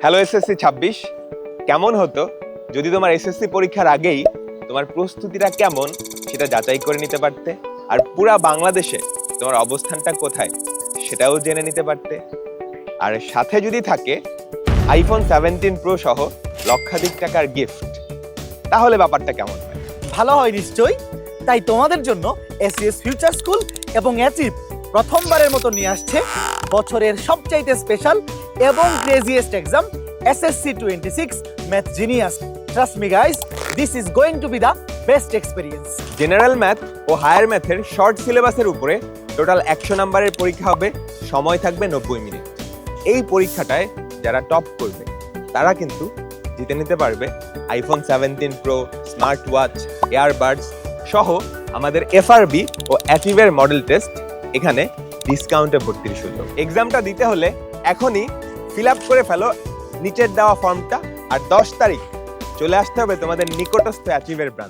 Hello SSC 26 কেমন হতো যদি তোমার এসএসসি পরীক্ষার আগেই তোমার প্রস্তুতিটা কেমন সেটা যাচাই করে নিতে পারতে, আর পুরা বাংলাদেশে তোমার অবস্থানটা কোথায় সেটাও জেনে নিতে পারতে, আর সাথে যদি থাকে আইফোন 17 প্রো সহ লক্ষাধিক টাকার গিফট, তাহলে ব্যাপারটা কেমন হয়? ভালো হয় নিশ্চয়ই। তাই তোমাদের জন্য এসএস ফিউচার স্কুল এবং অ্যাচিভ প্রথমবারের মতো নিয়ে আসছে বছরের সবচাইতে স্পেশাল এবং craziest exam SSC 26 math genius. Trust me guys, this is going to be the best experience. General math ও হায়ার ম্যাথের শর্ট সিলেবাসের উপরে টোটাল 100 নম্বরের পরীক্ষা হবে, সময় থাকবে 90 মিনিট। এই পরীক্ষাটায় যারা টপ করবে তারা কিন্তু জিতে নিতে পারবে iPhone 17 pro, smart watch, earbuds সহ আমাদের এফআরবি ও অ্যাচিভের মডেল টেস্ট। এখানে ডিসকাউন্টে ভর্তির সুযোগ। এক্সামটা দিতে হলে এখনই ফিল আপ করে ফেলো নিচের দেওয়া ফর্মটা, আর 10 তারিখ চলে আসতে হবে তোমাদের নিকটস্থ অ্যাচিভের ব্রাঞ্চ।